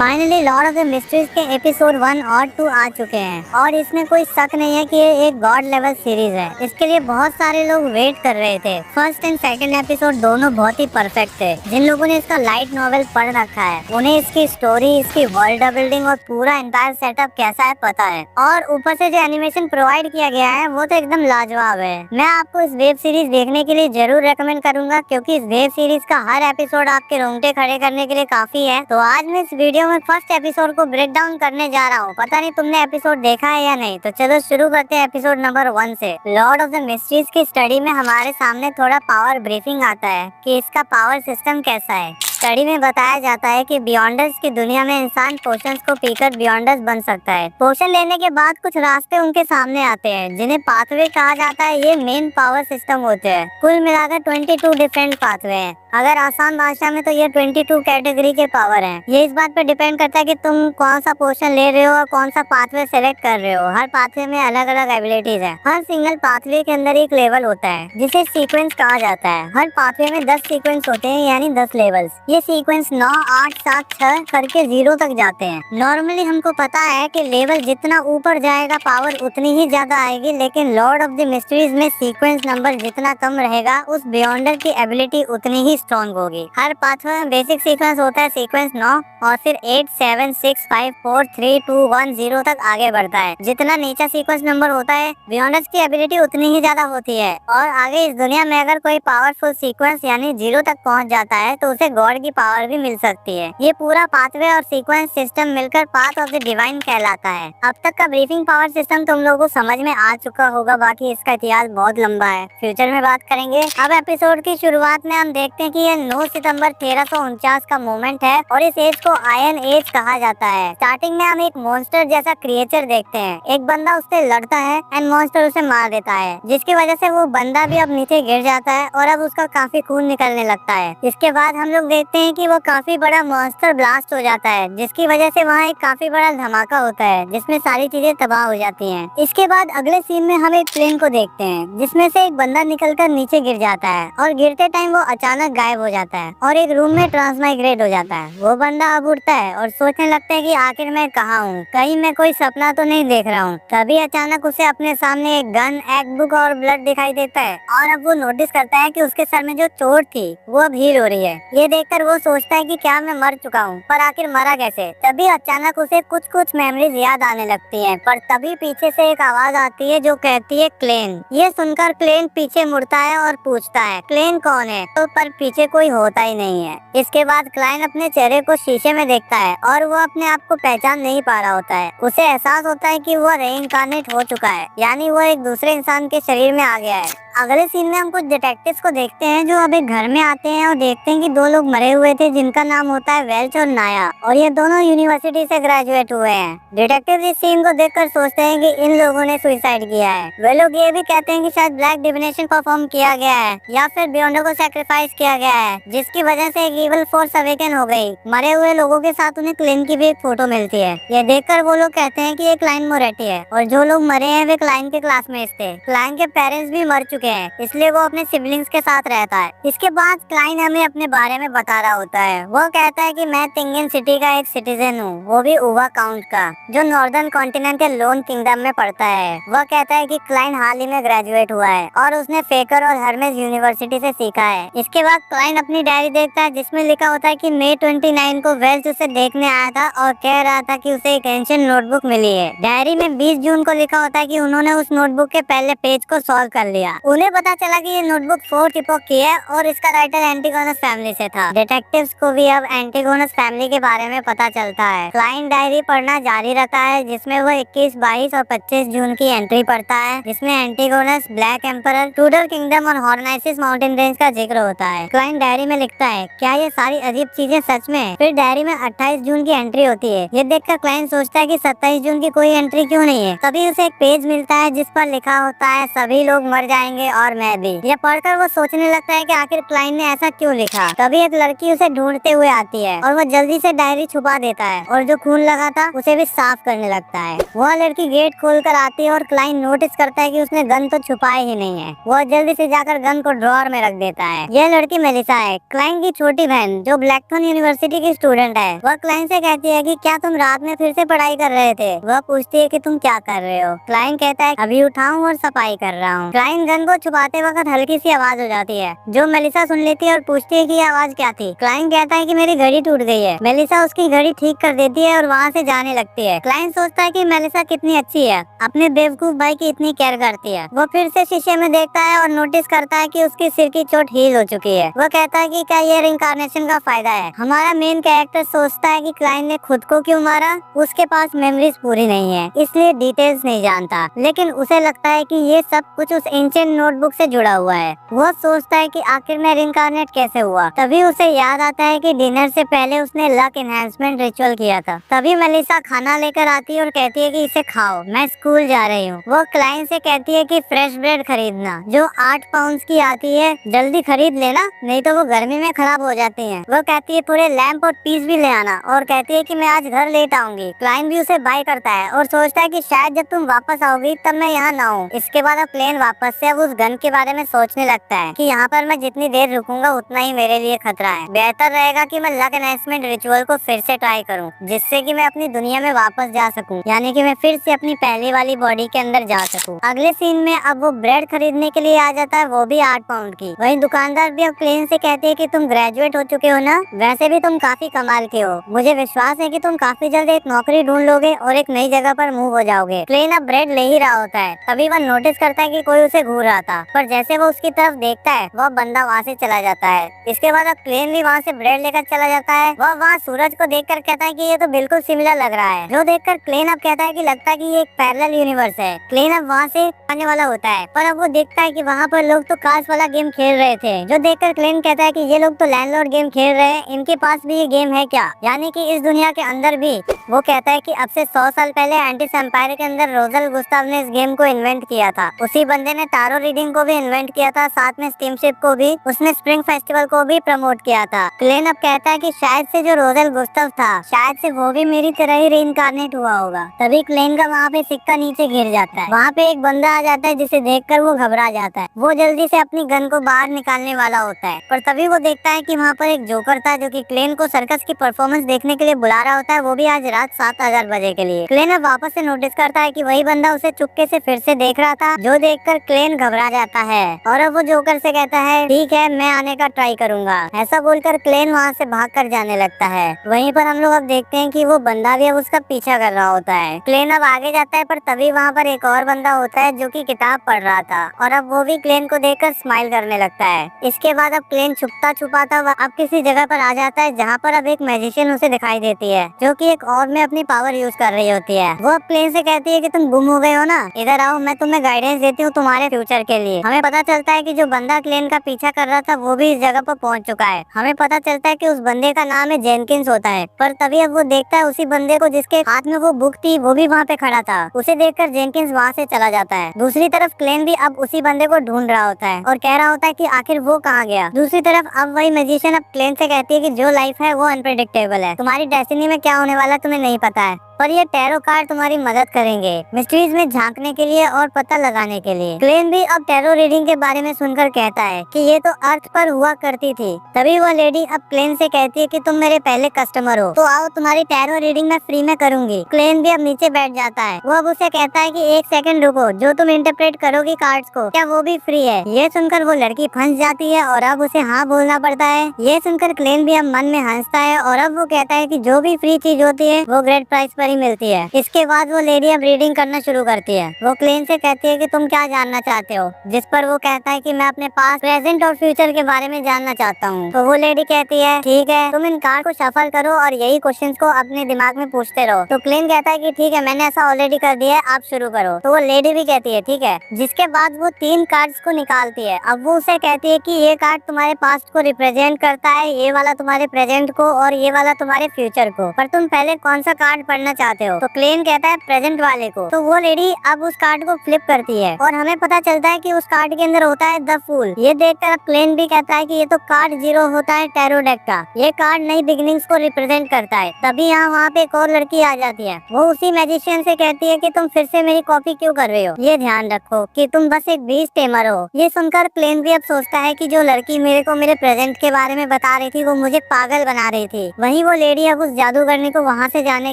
Finally Lord of the mysteries के episode 1 और 2 आ चुके हैं और इसमें कोई शक नहीं है कि ये एक गॉड लेवल सीरीज है। इसके लिए बहुत सारे लोग वेट कर रहे थे। फर्स्ट एंड सेकंड एपिसोड दोनों बहुत ही परफेक्ट थे। जिन लोगों ने इसका लाइट नॉवेल पढ़ रखा है उन्हें इसकी स्टोरी, इसकी वर्ल्ड बिल्डिंग और पूरा एंटायर सेटअप कैसा है पता है। और ऊपर से जो एनिमेशन प्रोवाइड किया गया है वो तो एकदम लाजवाब है। मैं आपको इस वेब सीरीज देखने के लिए जरूर रेकमेंड करूंगा क्योंकि इस वेब सीरीज का हर एपिसोड आपके रोंगटे खड़े करने के लिए काफी है। तो आज मैं इस वीडियो में फर्स्ट एपिसोड को ब्रेक डाउन करने जा रहा हूँ। पता नहीं तुमने एपिसोड देखा है या नहीं, तो चलो शुरू करते हैं एपिसोड नंबर 1 से। लॉर्ड ऑफ द मिस्ट्रीज की स्टडी में हमारे सामने थोड़ा पावर ब्रीफिंग आता है कि इसका पावर सिस्टम कैसा है। स्टडी में बताया जाता है कि बियॉन्डर्स की दुनिया में इंसान पोशंस को पीकर बियॉन्डर्स बन सकता है। पोशन लेने के बाद कुछ रास्ते उनके सामने आते हैं जिन्हें पाथवे कहा जाता है। ये मेन पावर सिस्टम होते हैं। कुल मिलाकर 22 डिफरेंट पाथवे हैं। अगर आसान भाषा में तो ये 22 कैटेगरी के पावर हैं। ये इस बात पर डिपेंड करता है कि तुम कौन सा पोर्शन ले रहे हो और कौन सा पाथवे सेलेक्ट कर रहे हो। हर पाथवे में अलग अलग एबिलिटीज है। हर सिंगल पाथवे के अंदर एक लेवल होता है जिसे सीक्वेंस कहा जाता है। हर पाथवे में 10 सीक्वेंस होते हैं यानी 10 लेवल्स। ये सीक्वेंस 9, 8, 7, 6 करके 0 तक जाते हैं। नॉर्मली हमको पता है कि लेवल जितना ऊपर जाएगा पावर उतनी ही ज्यादा आएगी, लेकिन लॉर्ड ऑफ द मिस्ट्रीज में सीक्वेंस नंबर जितना कम रहेगा उस बियॉन्डर की एबिलिटी उतनी ही स्ट्रॉन्ग होगी। हर पाथवे में बेसिक सीक्वेंस होता है सीक्वेंस 9 और फिर 8, 7, 6, 5, 4, 3, 2, 1, 0 तक आगे बढ़ता है। जितना नीचा सीक्वेंस नंबर होता है बियॉन्डर्स की एबिलिटी उतनी ही ज्यादा होती है। और आगे इस दुनिया में अगर कोई पावरफुल सीक्वेंस यानी 0 तक पहुंच जाता है तो उसे गॉड की पावर भी मिल सकती है। ये पूरा पाथवे और सीक्वेंस सिस्टम मिलकर पाथ ऑफ द डिवाइन कहलाता है। अब तक का ब्रीफिंग पावर सिस्टम तुम लोगों को समझ में आ चुका होगा, बाकी इसका इतिहास बहुत लंबा है, फ्यूचर में बात करेंगे। अब एपिसोड की शुरुआत में हम देखते हैं कि ये 9 सितंबर 1349 का मोमेंट है और इस एज को आयन एज कहा जाता है। स्टार्टिंग में हम एक मॉन्स्टर जैसा क्रिएचर देखते हैं। एक बंदा उससे लड़ता है एंड मॉन्स्टर उसे मार देता है, जिसकी वजह से वो बंदा भी अब नीचे गिर जाता है और अब उसका काफी खून निकलने लगता है। इसके बाद हम लोग देखते हैं कि वो काफी बड़ा मॉन्स्टर ब्लास्ट हो जाता है, जिसकी वजह से वहाँ एक काफी बड़ा धमाका होता है जिसमें सारी चीजें तबाह हो जाती हैं। इसके बाद अगले सीन में हम एक प्लेन को देखते हैं जिसमें से एक बंदा निकलकर नीचे गिर जाता है और गिरते टाइम वो अचानक गायब हो जाता है और एक रूम में ट्रांसमाइग्रेट हो जाता है। वो बंदा अब उठता है और सोचने लगता है कि आखिर मैं कहाँ हूँ, कहीं मैं कोई सपना तो नहीं देख रहा हूँ। तभी अचानक उसे अपने सामने एक गन, एक बुक और ब्लड दिखाई देता है और अब वो नोटिस करता है कि उसके सर में जो चोट थी वो अब हील हो रही है। ये देखकर वो सोचता है कि क्या मैं मर चुका हूँ, पर आखिर मरा कैसे। तभी अचानक उसे कुछ मेमोरीज याद आने लगती हैं, पर तभी पीछे से एक आवाज आती है जो कहती है क्लेन। ये सुनकर क्लेन पीछे मुड़ता है और पूछता है क्लेन कौन है, तो पर पीछे कोई होता ही नहीं है। इसके बाद क्लाइन अपने चेहरे को शीशे में देखता है और वो अपने आप को पहचान नहीं पा रहा होता है। उसे एहसास होता है कि वो रीइंकार्नेट हो चुका है, यानी वो एक दूसरे इंसान के शरीर में आ गया है। अगले सीन में हम कुछ डिटेक्टिव्स को देखते हैं जो अब एक घर में आते हैं और देखते हैं कि 2 लोग मरे हुए थे जिनका नाम होता है वेल्च और नाया, और ये दोनों यूनिवर्सिटी से ग्रेजुएट हुए हैं। डिटेक्टिव इस सीन को देखकर सोचते हैं कि इन लोगों ने सुसाइड किया है। वे लोग ये भी कहते हैं कि शायद ब्लैक डिविनेशन परफॉर्म किया गया है या फिर बियॉन्डर को सैक्रिफाइस किया गया है, जिसकी वजह से एक इविल फोर्स अवेकन हो गई। मरे हुए लोगों के साथ उन्हें क्लेन की भी एक फोटो मिलती है। ये देखकर वो लोग कहते हैं कि ये क्लाइन मोरेटी है और जो लोग मरे हैं वे क्लाइन के क्लासमेट्स थे। क्लाइन के पेरेंट्स भी मर चुके हैं, इसलिए वो अपने सिबलिंग्स के साथ रहता है। इसके बाद क्लाइन हमें अपने बारे में बता रहा होता है। वो कहता है कि मैं तिंगन सिटी का एक सिटीजन हूँ, वो भी उवा काउंट का, जो नॉर्दर्न कॉन्टिनेंट के लोन किंगडम में पड़ता है। वह कहता है कि क्लाइन हाल ही में ग्रेजुएट हुआ है और उसने फेकर और हर्मेस यूनिवर्सिटी से सीखा है। इसके बाद क्लाइन अपनी डायरी देखता है जिसमें लिखा होता है कि मई 29 को वेल्च उसे देखने आया था और कह रहा था कि उसे एक एंशिएंट नोटबुक मिली है। डायरी में 20 जून को लिखा होता है कि उन्होंने उस नोटबुक के पहले पेज को सॉल्व कर लिया। उन्हें पता चला कि ये नोटबुक 4th इपोक की है और इसका राइटर एंटिगोनस फैमिली से था। डिटेक्टिव्स को भी अब एंटिगोनस फैमिली के बारे में पता चलता है। क्लाइन डायरी पढ़ना जारी रखता है जिसमें वो 21, 22 और 25 जून की एंट्री पढ़ता है, जिसमें एंटिगोनस, ब्लैक एम्परर, टूडर किंगडम और हॉर्नाइसिस माउंटेन रेंज का जिक्र होता है। क्लाइन डायरी में लिखता है क्या ये सारी अजीब चीजें सच में। फिर डायरी में 28 जून की एंट्री होती है। ये देखकर क्लाइन सोचता है कि 27 जून की कोई एंट्री क्यों नहीं है। तभी उसे एक पेज मिलता है जिस पर लिखा होता है सभी लोग मर जाएंगे जाएंगे और मैं भी। यह पढ़कर वो सोचने लगता है कि आखिर क्लाइंट ने ऐसा क्यों लिखा। तभी एक लड़की उसे ढूंढते हुए आती है और वो जल्दी से डायरी छुपा देता है और जो खून लगा था उसे भी साफ करने लगता है। वह लड़की गेट खोल कर आती है और क्लाइंट नोटिस करता है कि उसने गन तो छुपाया ही नहीं है। वह जल्दी से जाकर गन को ड्रॉअर में रख देता है। यह लड़की मेलिसा है, क्लाइंट की छोटी बहन जो ब्लैकथॉर्न यूनिवर्सिटी की स्टूडेंट है। वह क्लाइंट से कहती है कि क्या तुम रात में फिर से पढ़ाई कर रहे थे। वह पूछती है कि तुम क्या कर रहे हो। क्लाइंट कहता है अभी उठाऊं और सफाई कर रहा हूँ। क्लाइंट गन को छुपाते वक्त हल्की सी आवाज हो जाती है जो मेलिसा सुन लेती है और पूछती है कि ये आवाज क्या थी। क्लाइंट कहता है कि मेरी घड़ी टूट गई है। मेलिसा उसकी घड़ी ठीक कर देती है और वहाँ से जाने लगती है। क्लाइंट सोचता है कि मेलिसा कितनी अच्छी है, अपने बेवकूफ भाई की इतनी केयर करती है। वो फिर से शीशे में देखता है और नोटिस करता है कि उसकी सिर की चोट हील हो चुकी है। वो कहता है कि क्या ये रिइंकार्नेशन का फायदा है। हमारा मेन कैरेक्टर सोचता है कि क्लाइंट ने खुद को क्यों मारा। उसके पास मेमोरीज पूरी नहीं है इसलिए डिटेल्स नहीं जानता, लेकिन उसे लगता है कि ये सब कुछ उस एंशिएंट नोटबुक से जुड़ा हुआ है। वो सोचता है कि आखिर में रिइंकार्नेट कैसे हुआ। तभी उसे याद आता है कि डिनर से पहले उसने लक एनहांसमेंट रिचुअल किया था। तभी मेलिसा खाना लेकर आती है और कहती है कि इसे खाओ, मैं स्कूल जा रही हूँ। वो क्लाइंट से कहती है कि फ्रेश ब्रेड खरीदना जो 8 पाउंड की आती है, जल्दी खरीद लेना नहीं तो वो गर्मी में खराब हो जाती है। वो कहती है थोड़े लैम्प और पीस भी ले आना और कहती है कि मैं आज घर लेट आऊंगी। क्लाइंट भी उसे बाय करता है और सोचता है कि शायद जब तुम वापस आओगी तब मैं यहाँ ना हूँ। इसके बाद अब प्लेन वापस से अब उस गन के बारे में सोचने लगता है कि यहाँ पर मैं जितनी देर रुकूंगा उतना ही मेरे लिए खतरा है। बेहतर रहेगा कि मैं लक एनहांसमेंट रिचुअल को फिर से ट्राई करूँ जिससे कि मैं अपनी दुनिया में वापस जा सकूँ, यानी कि मैं फिर से अपनी पहले वाली बॉडी के अंदर जा सकूँ। अगले सीन में अब वो ब्रेड खरीदने के लिए आ जाता है, वो भी 8 पाउंड की। वहीं दुकानदार भी अब क्लेन से कहते हैं कि तुम ग्रेजुएट हो चुके हो ना, वैसे भी तुम काफी कमाल के हो। मुझे विश्वास है कि तुम काफी जल्द एक नौकरी ढूंढ लोगे और एक नई जगह पर मूव हो जाओगे। क्लेन अब ब्रेड ले ही रहा होता है तभी वह नोटिस करता है कि कोई उसे घूर रहा था, पर जैसे वो उसकी तरफ देखता है वह बंदा वहाँ से चला जाता है। इसके बाद अब क्लेन भी वहाँ से ब्रेड लेकर चला जाता है। वह वहाँ सूरज को देखकर कहता है कि ये तो बिल्कुल सिमिलर लग रहा है, जो देखकर क्लेन अब कहता है कि लगता है कि ये एक पैरेलल यूनिवर्स है। क्लेन अब वहाँ से आने वाला होता है पर अब वो देखता है कि वहाँ पर लोग तो कार्स वाला गेम खेल रहे थे, जो देखकर क्लेन कहता है कि ये लोग तो लैंडलॉर्ड गेम खेल रहे हैं, इनके पास भी ये गेम है क्या, यानी कि इस दुनिया के अंदर भी। वो कहता है कि अब से 100 साल पहले एंटिस एम्पायर के अंदर रोजल गुस्ताव ने इस गेम को इन्वेंट किया था। उसी बंदे ने टारो रीडिंग को भी इन्वेंट किया था, साथ में स्टीमशिप को भी। उसने स्प्रिंग फेस्टिवल को भी प्रमोट किया था। क्लेन अब कहता है कि शायद से जो रोजल गुस्ताव था शायद से वो भी मेरी तरह ही रीइंकार्नेट हुआ होगा। तभी क्लेन का वहाँ पे सिक्का नीचे गिर जाता है। वहाँ पे एक बंदा आ जाता है जिसे देखकर वो घबरा जाता है। वो जल्दी से अपनी गन को बाहर निकालने वाला होता है पर तभी वो देखता है कि वहाँ पर एक जोकर था जो कि क्लेन को सर्कस की परफॉर्मेंस देखने के लिए बुला रहा होता है, वो भी आज रात 7,000 बजे के लिए। क्लेन अब वापस से नोटिस करता है कि वही बंदा उसे चुपके से फिर से देख रहा था, जो देखकर क्लेन घबरा जाता है और अब वो जोकर से कहता है ठीक है मैं आने का ट्राई करूंगा। ऐसा बोलकर क्लेन वहाँ से भाग कर जाने लगता है। वहीं पर हम लोग अब देखते हैं कि वो बंदा भी अब उसका पीछा कर रहा होता है। क्लेन अब आगे जाता है पर तभी वहाँ पर एक और बंदा होता है जो कि किताब पढ़ रहा था और अब वो भी क्लेन को देखकर स्माइल करने लगता है। इसके बाद अब क्लेन छुपता छुपाता अब किसी जगह पर आ जाता है जहाँ पर अब एक मैजिशियन उसे दिखाई देती है जो कि एक और में अपनी पावर यूज कर रही होती है। वो अब क्लेन से कहती है कि तुम गुम हो गए हो ना, इधर आओ मैं तुम्हें गाइडेंस देती हूँ तुम्हारे फ्यूचर के लिए। हमें पता चलता है कि जो बंदा क्लेन का पीछा कर रहा था वो भी इस जगह पर पहुँच चुका है। हमें पता चलता है कि उस बंदे का नाम है जेनकिंस होता है, पर तभी अब वो देखता है उसी बंदे को जिसके हाथ में वो बुक थी वो भी वहाँ पे खड़ा था। उसे देखकर जेनकिंस वहाँ से चला जाता है। दूसरी तरफ क्लेन भी अब उसी बंदे को ढूंढ रहा होता है और कह रहा होता है कि आखिर वो कहाँ गया। दूसरी तरफ अब वही मैजिशियन अब क्लेन से कहती है कि जो लाइफ है वो अनप्रेडिक्टेबल है, तुम्हारी डेस्टिनी में क्या होने वाला तुम्हें नहीं पता है, पर ये टैरो कार्ड तुम्हारी मदद करेंगे मिस्ट्रीज में झांकने के लिए और पता लगाने के लिए। क्लेन भी अब टैरो रीडिंग के बारे में सुनकर कहता है कि ये तो अर्थ पर हुआ करती थी। तभी वो लेडी अब क्लेन से कहती है कि तुम मेरे पहले कस्टमर हो तो आओ तुम्हारी टैरो रीडिंग मैं फ्री में करूंगी। क्लेन भी अब नीचे बैठ जाता है। वो अब उसे कहता है कि 1 सेकंड रुको, जो तुम इंटरप्रेट करोगी कार्ड्स को क्या वो भी फ्री है। ये सुनकर वो लड़की फंस जाती है और अब उसे हाँ बोलना पड़ता है। ये सुनकर क्लेन भी अब मन में हंसता है और अब वो कहता है कि जो भी फ्री चीज होती है वो ग्रेट प्राइस पर ही मिलती है। इसके बाद वो लेडी अब रीडिंग करना शुरू करती है। वो क्लेन से कहती है कि तुम क्या जानना चाहते हो, जिस पर वो कहता है कि मैं अपने पास प्रेजेंट और फ्यूचर के बारे में जानना चाहता हूँ। तो वो लेडी कहती है ठीक है तुम इन कार्ड को शफल करो और यही क्वेश्चंस को अपने दिमाग में पूछते रहो। तो क्लेन कहता है कि ठीक है मैंने ऐसा ऑलरेडी कर दिया है, आप शुरू करो। तो वो लेडी भी कहती है ठीक है। जिसके बाद वो 3 कार्ड्स को निकालती है। अब वो उसे कहती है कि ये कार्ड तुम्हारे पास्ट को रिप्रेजेंट करता है, ये वाला तुम्हारे प्रेजेंट को और ये वाला तुम्हारे फ्यूचर को, पर तुम पहले कौन सा कार्ड पढ़ना चाहते हो? तो क्लेन कहता है प्रेजेंट वाले को। तो वो लेडी अब उस कार्ड को फ्लिप करती है और हमें पता चलता है कि उस कार्ड के अंदर होता है द फूल। ये देखकर अब क्लेन भी कहता है कि ये तो कार्ड 0 होता है टैरो डेक का। ये कार्ड नई बिगिनिंग्स को रिप्रेजेंट करता है। तभी यहाँ वहाँ पे एक और लड़की आ जाती है। वो उसी मैजिशियन से कहती है कि तुम फिर से मेरी कॉपी क्यों कर रहे हो? ये ध्यान रखो कि तुम बस एक बीज टेमर हो। ये सुनकर क्लेन भी अब सोचता है कि जो लड़की मेरे को मेरे प्रेजेंट के बारे में बता रही थी वो मुझे पागल बना रही थी। वहीं वो लेडी अब उस जादूगरनी को वहाँ से जाने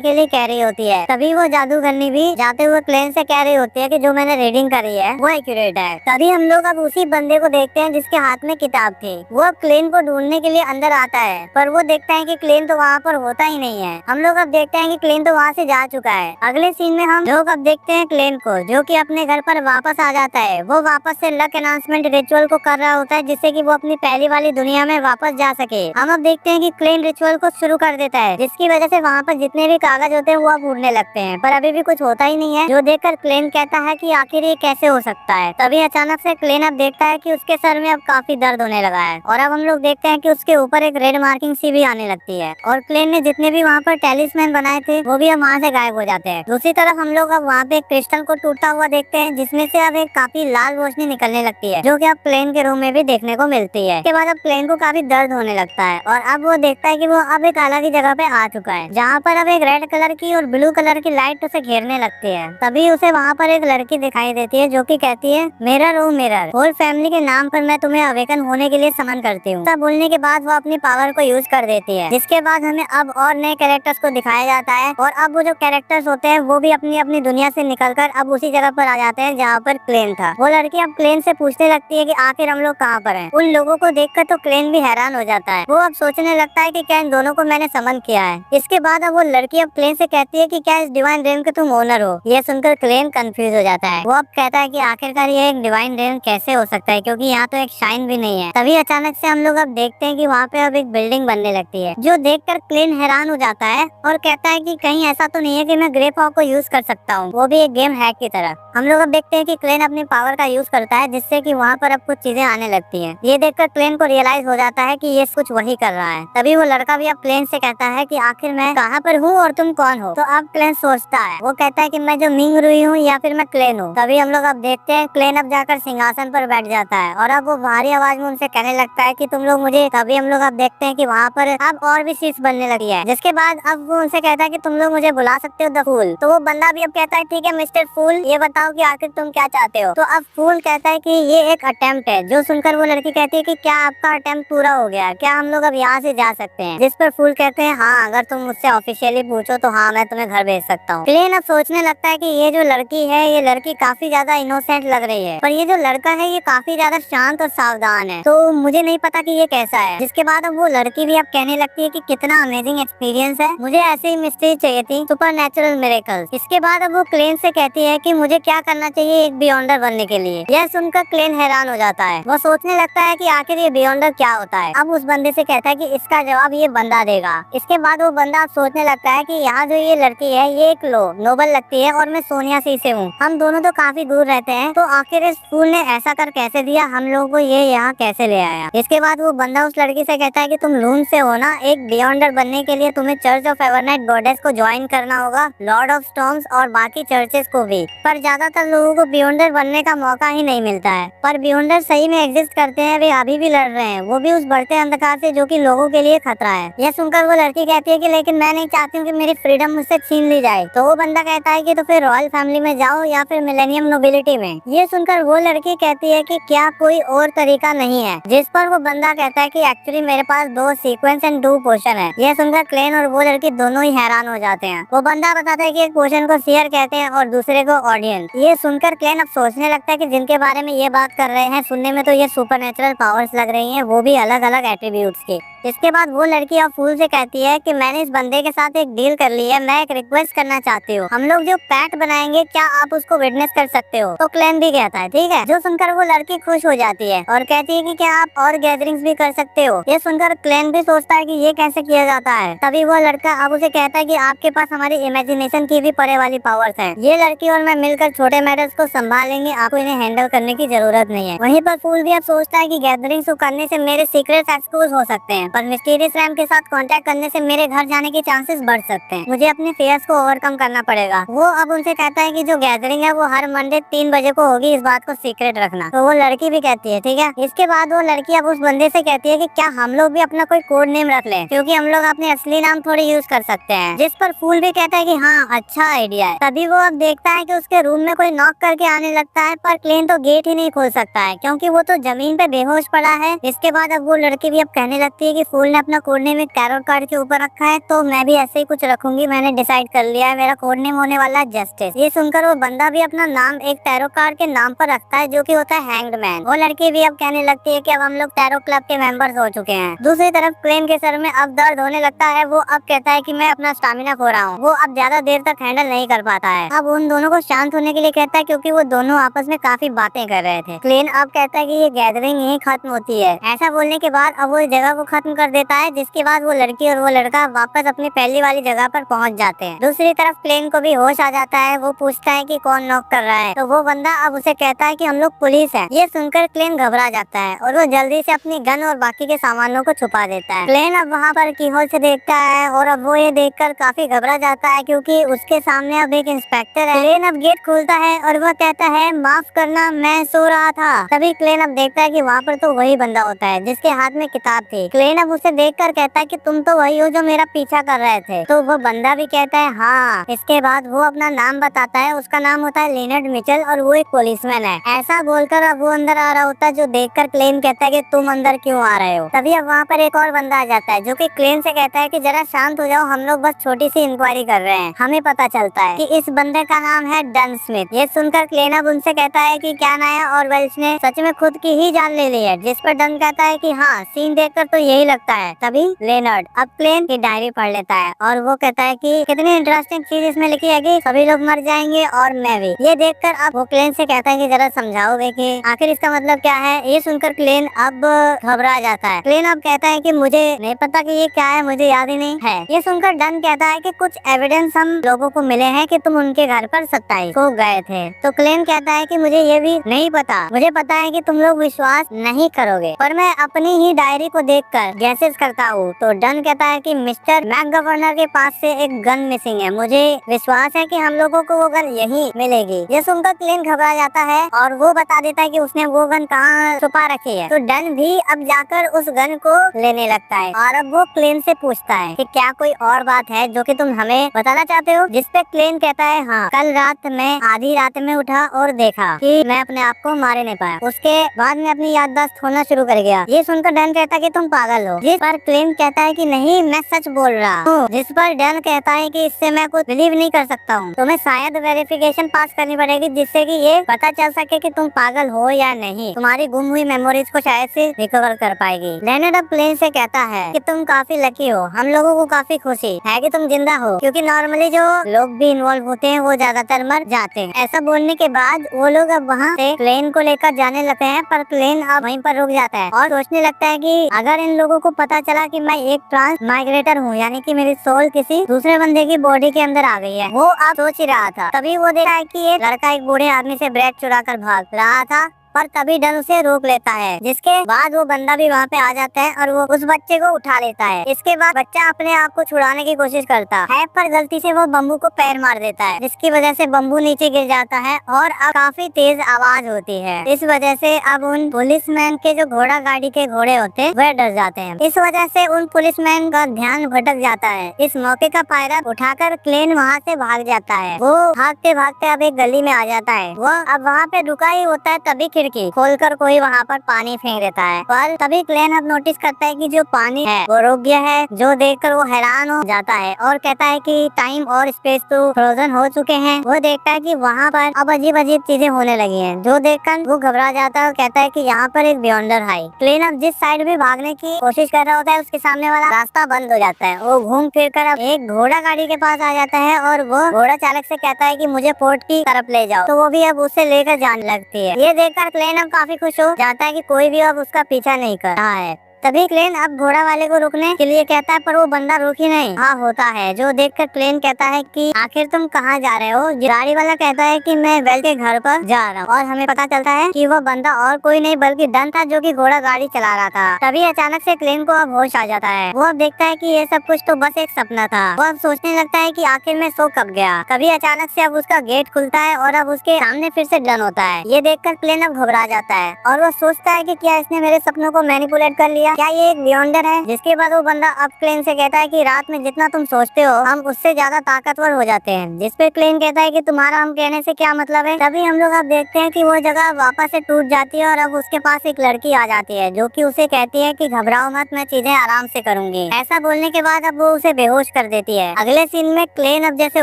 के लिए कह रही होती है। तभी वो जादूगरनी भी जाते हुए क्लेन से कह रही होती है कि जो मैंने रीडिंग करी है वो एक्यूरेट है। तभी हम लोग अब उसी बंदे को देखते हैं जिसके हाथ में किताब थी। वो अब क्लेन को ढूंढने के लिए अंदर आता है, पर वो देखता है कि क्लेन तो वहाँ पर होता ही नहीं है। हम लोग अब देखते हैं कि क्लेन तो वहाँ से जा चुका है। अगले सीन में हम लोग अब देखते हैं क्लेन को जो कि अपने घर पर वापस आ जाता है। वो वापस से लक अनाउंसमेंट रिचुअल को कर रहा होता है जिससे कि वो अपनी पहली वाली दुनिया में वापस जा सके। हम अब देखते हैं कि क्लेन रिचुअल को शुरू कर देता है जिसकी वजह से वहाँ पर जितने भी कागज होते हैं वो अब उड़ने लगते हैं, पर अभी भी कुछ होता ही नहीं है। जो देखकर क्लेन कहता है कि आखिर ये कैसे हो सकता है। तभी अचानक से क्लेन अब देखता है कि उसके सर में अब काफी दर्द होने लगा है और अब हम लोग देखते हैं कि उसके ऊपर एक रेड मार्किंग सी भी आने लगती है और क्लेन ने जितने भी वहाँ पर टेलिस्मैन बनाए थे वो भी अब वहाँ से गायब हो जाते हैं। दूसरी तरफ हम लोग अब वहाँ पे एक क्रिस्टल को टूटता हुआ देखते हैं जिसमें से अब एक काफी लाल रोशनी निकलने लगती है जो कि अब क्लेन के रूम में भी देखने को मिलती है। इसके बाद अब क्लेन को काफी दर्द होने लगता है और अब वो देखता है कि वो अब एक अलग ही जगह पे आ चुका है जहाँ पर अब एक रेड कलर की और ब्लू कलर की लाइट उसे घेरने लगती है। तभी उसे वहाँ पर एक लड़की दिखाई देती है जो कि कहती है मिरर ओ मिरर, होल फैमिली के नाम पर मैं तुम्हें अवेकन होने के लिए समन करती हूँ। तब बोलने के बाद वो अपनी पावर को यूज कर देती है जिसके बाद हमें अब और नए कैरेक्टर्स को दिखाया जाता है और अब वो जो कैरेक्टर्स होते हैं वो भी अपनी अपनी दुनिया से निकलकर अब उसी जगह पर आ जाते हैं जहाँ पर क्लेन था। वो लड़की अब क्लेन से पूछने लगती है कि आखिर हम लोग कहाँ पर हैं। उन लोगों को देखकर तो क्लेन भी हैरान हो जाता है। वो अब सोचने लगता है कि क्या इन दोनों को मैंने समन किया है। इसके बाद अब वो लड़की अब क्लेन से कहती है कि क्या इस डिवाइन रेन के तुम ओनर हो। ये सुनकर क्लेन कंफ्यूज हो जाता है। वो अब कहता है कि आखिरकार ये एक डिवाइन रेन कैसे हो सकता है क्योंकि यहाँ तो एक शाइन भी नहीं है। तभी अचानक से हम लोग अब देखते हैं कि वहाँ पे अब एक बिल्डिंग बनने लगती है जो देखकर क्लेन हैरान हो जाता है और कहता है कि कहीं ऐसा तो नहीं है कि मैं ग्रे फॉग को यूज कर सकता हूँ, वो भी एक गेम हैक की तरह। हम लोग अब देखते हैं कि क्लेन अपनी पावर का यूज करता है जिससे कि वहाँ पर अब कुछ चीजें आने लगती हैं। ये देखकर क्लेन को रियलाइज हो जाता है कि ये कुछ वही कर रहा है। तभी वो लड़का भी अब क्लेन से कहता है कि आखिर मैं कहाँ पर हूँ और तुम कौन हो। तो अब क्लेन सोचता है, वो कहता है कि मैं जो मिंग रुई हूँ या फिर मैं क्लेन हूँ। तभी हम लोग अब देखते हैं क्लेन अब जाकर सिंहासन पर बैठ जाता है और अब वो भारी आवाज में उनसे कहने लगता है कि तुम लोग मुझे। तभी हम लोग अब देखते हैं कि वहाँ पर अब और भी सीट्स बनने लगी है जिसके बाद अब वो उनसे कहता है कि तुम लोग मुझे बुला सकते हो द फूल। तो वो बंदा भी अब कहता है ठीक है मिस्टर फूल, ये बताओ कि आखिर तुम क्या चाहते हो। तो अब फूल कहता है कि ये एक अटेम्प्ट है। जो सुनकर वो लड़की कहती है कि क्या आपका अटेम्प्ट पूरा हो गया, क्या हम लोग अब यहाँ से जा सकते हैं। जिस पर फूल कहते हैं हाँ, अगर तुम मुझसे ऑफिशियली पूछो तो हाँ मैं तुम्हें घर भेज सकता हूँ। क्लेन अब सोचने लगता है कि ये जो लड़की है ये लड़की काफी ज्यादा इनोसेंट लग रही है, पर ये जो लड़का है ये काफी ज्यादा शांत और सावधान है, तो मुझे नहीं पता कि ये कैसा है। जिसके बाद अब वो लड़की भी अब कहने लगती है कि कितना अमेजिंग एक्सपीरियंस है, मुझे ऐसी ही मिस्ट्री चाहिए थी, सुपर नेचुरल मिरेकल्स। इसके बाद अब वो क्लेन से कहती है कि मुझे क्या करना चाहिए एक बियॉन्डर बनने के लिए। यह सुनकर क्लेन हैरान हो जाता है। वो सोचने लगता है कि आखिर ये बियॉन्डर क्या होता है। अब उस बंदे से कहता है कि इसका जवाब ये बंदा देगा। इसके बाद वो बंदा अब सोचने लगता है कि यहाँ जो ये लड़की है ये एक नोबल लगती है और मैं सोनिया सी से हूँ, हम दोनों तो काफी दूर रहते हैं, तो आखिर इस फूल ने ऐसा कर कैसे दिया, हम लोगों को ये यहाँ कैसे ले आया। इसके बाद वो बंदा उस लड़की से कहता है कि तुम लून से हो ना, एक बियॉन्डर बनने के लिए तुम्हें चर्च ऑफ एवरनाइट गॉडेस को ज्वाइन करना होगा, लॉर्ड ऑफ स्टॉर्म्स और बाकी चर्चेस को भी। पर ज्यादातर लोगों को बियॉन्डर बनने का मौका ही नहीं मिलता है, पर बियॉन्डर सही में एग्जिस्ट करते हैं, वे अभी भी लड़ रहे हैं, वो भी उस बढ़ते अंधकार से जो कि लोगों के लिए खतरा है। यह सुनकर वो लड़की कहती है कि लेकिन मैं नहीं चाहती हूँ कि मेरी फ्रीडम मुझसे छीन ली जाए। तो वो बंदा कहता है कि तो फिर रॉयल फैमिली में जाओ या फिर मिलेनियम नोबिलिटी में। ये सुनकर वो लड़की कहती है कि क्या कोई और तरीका नहीं है। जिस पर वो बंदा कहता है कि एक्चुअली मेरे पास 2 सीक्वेंस एंड 2 पोशन है। यह सुनकर क्लेन और वो लड़की दोनों ही हैरान हो जाते हैं। वो बंदा बताता है कि एक पोशन को सीयर कहते हैं और दूसरे को ऑडियंस। ये सुनकर क्लेन अब सोचने लगता है कि जिनके बारे में ये बात कर रहे हैं सुनने में तो ये सुपरनेचुरल पावर्स लग रही हैं, वो भी अलग अलग एट्रीब्यूट्स की। इसके बाद वो लड़की अब फूल से कहती है कि मैंने इस बंदे के साथ एक डील कर ली है, मैं एक रिक्वेस्ट करना चाहती हूँ, हम लोग जो पैक्ट बनाएंगे क्या आप उसको विटनेस कर सकते हो। तो क्लेन भी कहता है ठीक है। जो सुनकर वो लड़की खुश हो जाती है और कहती है कि क्या आप और गैदरिंग्स भी कर सकते हो। ये सुनकर क्लेन भी सोचता है कि ये कैसे किया जाता है। तभी वो लड़का अब उसे कहता है कि आपके पास हमारी इमेजिनेशन की भी परे वाली पावर्स हैं, ये लड़की और मैं मिलकर छोटे मैटर्स को संभाल लेंगे, आपको इन्हें हैंडल करने की जरूरत नहीं है। वहीं पर फूल भी अब सोचता है कि गैदरिंग्स को करने से मेरे सीक्रेट्स एक्सपोज हो सकते हैं, हैं, पर मिस्टीरियस रैम के साथ कांटेक्ट करने से मेरे घर जाने के चांसेस बढ़ सकते हैं। मुझे अपने फियर्स को ओवरकम करना पड़ेगा। वो अब उनसे कहता है कि जो गैदरिंग है वो हर मंडे 3 बजे को होगी, इस बात को सीक्रेट रखना। तो वो लड़की भी कहती है ठीक है। इसके बाद वो लड़की अब उस बंदे से कहती है कि क्या हम लोग भी अपना कोई कोड नेम रख लें, क्योंकि हम लोग अपने असली नाम थोड़ी यूज कर सकते हैं। जिस पर फूल भी कहता है कि हाँ अच्छा आइडिया है। तभी वो अब देखता है कि उसके रूम में कोई नॉक करके आने लगता है, पर क्लेन तो गेट ही नहीं खोल सकता है क्योंकि वो तो जमीन पे बेहोश पड़ा है। इसके बाद अब वो लड़की भी अब कहने लगती है कि फूल ने अपना कोड नेम एक टैरो कार्ड के ऊपर रखा है, तो मैं भी ऐसे ही कुछ रखूंगी। मैंने डिसाइड कर लिया है, मेरा कोड नेम होने वाला है जस्टिस। ये सुनकर वो बंदा भी अपना नाम एक टैरो कार्ड के नाम पर रखता है जो कि होता है हैंग्ड मैन। वो लड़की भी अब कहने लगती है कि अब हम लोग टैरो क्लब के मेंबर्स हो चुके हैं। दूसरी तरफ क्लेन के सर में अब दर्द होने लगता है। वो अब कहता है कि मैं अपना स्टामिना खो रहा हूँ। वो अब ज्यादा देर तक हैंडल नहीं कर पाता है। अब उन दोनों को शांत होने के लिए कहता है क्योंकि वो दोनों आपस में काफी बातें कर रहे थे। क्लेन अब कहता है कि ये गैदरिंग यहीं खत्म होती है। ऐसा बोलने के बाद अब वो जगह को खत्म कर देता है, जिसके बाद वो लड़की और वो लड़का वापस अपनी पहली वाली जगह पर पहुंच जाते हैं। दूसरी तरफ क्लेन को भी होश आ जाता है। वो पूछता है कि कौन नॉक कर रहा है, तो वो बंदा अब उसे कहता है कि हम लोग पुलिस है। ये सुनकर क्लेन घबरा जाता है और वो जल्दी से अपनी गन और बाकी के सामानों को छुपा देता है। क्लेन अब वहाँ पर कीहोल से देखता है और अब वो ये देखकर काफी घबरा जाता है क्योंकि उसके सामने अब एक इंस्पेक्टर है। क्लेन अब गेट खोलता है और वह कहता है माफ करना मैं सो रहा था। तभी क्लेन अब देखता है कि वहाँ पर तो वही बंदा होता है जिसके हाथ में किताब थी। क्लेन अब उसे देखकर कहता है कि तुम तो वही हो जो मेरा पीछा कर रहे थे। तो वो बंदा भी कहता है हाँ। इसके बाद वो अपना नाम बताता है। उसका नाम होता है लिनर्ड मिचेल और वो एक पुलिसमैन है। ऐसा बोलकर अब वो अंदर आ रहा होता है, जो देखकर क्लेन कहता है कि तुम अंदर क्यों आ रहे हो। तभी अब वहाँ पर एक और बंदा आ जाता है जो कि क्लेन से कहता है कि जरा शांत हो जाओ, हम लोग बस छोटी सी इंक्वायरी कर रहे हैं। हमें पता चलता है कि इस बंदे का नाम है डन स्मिथ। ये सुनकर क्लेन अब उनसे कहता है कि क्या नया, और वेल्च ने सच में खुद की ही जान ले ली है। जिस पर डन कहता है कि हाँ सीन देखकर तो यही लगता है। तभी लेनर्ड अब क्लेन की डायरी पढ़ लेता है और वो कहता है कि कितनी इंटरेस्टिंग चीज इसमें लिखी है कि सभी लोग मर जाएंगे और मैं भी। ये देखकर अब वो क्लेन से कहता है कि जरा समझाओगे कि आखिर इसका मतलब क्या है। ये सुनकर क्लेन अब घबरा जाता है। क्लेन अब कहता है कि मुझे नहीं पता कि ये क्या है, मुझे याद ही नहीं है। ये सुनकर डन कहता है कि कुछ एविडेंस हम लोगों को मिले हैं कि तुम उनके घर पर 27 को गए थे। तो क्लेन कहता है कि मुझे ये भी नहीं पता। मुझे पता है कि तुम लोग विश्वास नहीं करोगे, पर मैं अपनी ही डायरी को देखकर गैसेस करता हूँ। तो डन कहता है कि मिस्टर मैकगवर्नर के पास से एक गन मिसिंग है। मुझे विश्वास है कि हम लोगों को वो गन यहीं मिलेगी। ये सुनकर क्लेन घबरा जाता है और वो बता देता है कि उसने वो गन कहाँ छुपा रखी है। तो डन भी अब जाकर उस गन को लेने लगता है और अब वो क्लेन से पूछता है कि क्या कोई और बात है जो कि तुम हमें बताना चाहते हो। जिसपे क्लेन कहता है हाँ, कल रात मैं आधी रात में उठा और देखा कि मैं अपने आप को मारे नहीं पाया। उसके बाद मैं अपनी याददाश्त खोना शुरू कर गया। ये सुनकर डन कहता है कि तुम पागल हो। जिस पर क्लेन कहता है कि नहीं मैं सच बोल रहा हूँ। जिस पर डन कहता है कि इससे मैं कुछ बिलीव नहीं कर सकता हूँ, तुम्हें शायद वेरिफिकेशन पास करनी पड़ेगी जिससे कि ये पता चल सके कि तुम पागल हो या नहीं। तुम्हारी गुम हुई मेमोरीज को शायद से रिकवर कर पाएगी। लेनर्ड अब क्लेन से कहता है कि तुम काफी लकी हो, हम लोगों को काफी खुशी है कि तुम जिंदा हो, क्योंकि नॉर्मली जो लोग भी इन्वॉल्व होते हैं वो ज्यादातर मर जाते हैं। ऐसा बोलने के बाद वो लोग अब वहाँ से क्लेन को लेकर जाने लगते हैं, पर क्लेन अब वहीं पर रुक जाता है और सोचने लगता है कि अगर इन लोगों को पता चला कि मैं एक ट्रांस माइग्रेटर हूँ, यानी कि मेरी सोल किसी दूसरे बंदे की बॉडी के अंदर आ गई है। वो अब सोच ही रहा था। तभी वो देखा है कि एक लड़का एक बूढ़े आदमी से ब्रेड चुरा कर भाग रहा था, पर तभी डन उसे रोक लेता है। जिसके बाद वो बंदा भी वहाँ पे आ जाता है और वो उस बच्चे को उठा लेता है। इसके बाद बच्चा अपने आप को छुड़ाने की कोशिश करता है, पर गलती से वो बम्बू को पैर मार देता है, जिसकी वजह से बम्बू नीचे गिर जाता है और अब काफी तेज आवाज होती है। इस वजह से अब उन पुलिसमैन के जो घोड़ा गाड़ी के घोड़े होते हैं वह डर जाते हैं। इस वजह से उन पुलिसमैन का ध्यान भटक जाता है। इस मौके का फायदा उठाकर क्लेन वहाँ से भाग जाता है। वो भागते भागते अब एक गली में आ जाता है। वो अब वहाँ पे रुका ही होता है, तभी खिड़की खोलकर कोई वहाँ पर पानी फेंक देता है। पर तभी क्लेन अब नोटिस करता है कि जो पानी है वो रुक गया है, जो देखकर वो हैरान हो जाता है और कहता है कि टाइम और स्पेस तो फ्रोजन हो चुके हैं। वो देखता है कि वहाँ पर अब अजीब अजीब चीजें होने लगी हैं, जो देखकर वो घबरा जाता है और कहता है कि यहाँ पर एक बियॉन्डर है। क्लेन अब जिस साइड भी भागने की कोशिश कर रहा होता है उसके सामने वाला रास्ता बंद हो जाता है। वो घूम फिर कर अब एक घोड़ा गाड़ी के पास आ जाता है और वो घोड़ा चालक से कहता है कि मुझे पोर्ट की तरफ ले जाओ। तो वो भी अब उसे लेकर जाने लगती है। ये देखकर क्लेन अब काफी खुश हो जाता है कि कोई भी अब उसका पीछा नहीं कर रहा है। तभी क्लेन अब घोड़ा वाले को रुकने के लिए कहता है, पर वो बंदा रुक ही नहीं हाँ होता है, जो देखकर क्लेन कहता है कि आखिर तुम कहाँ जा रहे हो। गाड़ी वाला कहता है कि मैं वेल के घर पर जा रहा हूँ, और हमें पता चलता है कि वो बंदा और कोई नहीं बल्कि डन था, जो कि घोड़ा गाड़ी चला रहा था। तभी अचानक से क्लेन को अब होश आ जाता है। वो अब देखता है कि ये सब कुछ तो बस एक सपना था। वो अब सोचने लगता है कि आखिर में सो कब गया। तभी अचानक से अब उसका गेट खुलता है और अब उसके सामने फिर से डन होता है। ये देखकर क्लेन अब घबरा जाता है और वो सोचता है कि क्या इसने मेरे सपनों को मैनिपुलेट कर लिया, क्या ये एक बियॉन्डर है। जिसके बाद वो बंदा अब क्लेन से कहता है कि रात में जितना तुम सोचते हो हम उससे ज्यादा ताकतवर हो जाते हैं। जिस पे क्लेन कहता है कि तुम्हारा हम कहने से क्या मतलब है। तभी हम लोग अब देखते हैं कि वो जगह वापस से टूट जाती है और अब उसके पास एक लड़की आ जाती है, जो कि उसे कहती है कि घबराओ मत, मैं चीजें आराम से करूंगी। ऐसा बोलने के बाद अब वो उसे बेहोश कर देती है। अगले सीन में क्लेन अब जैसे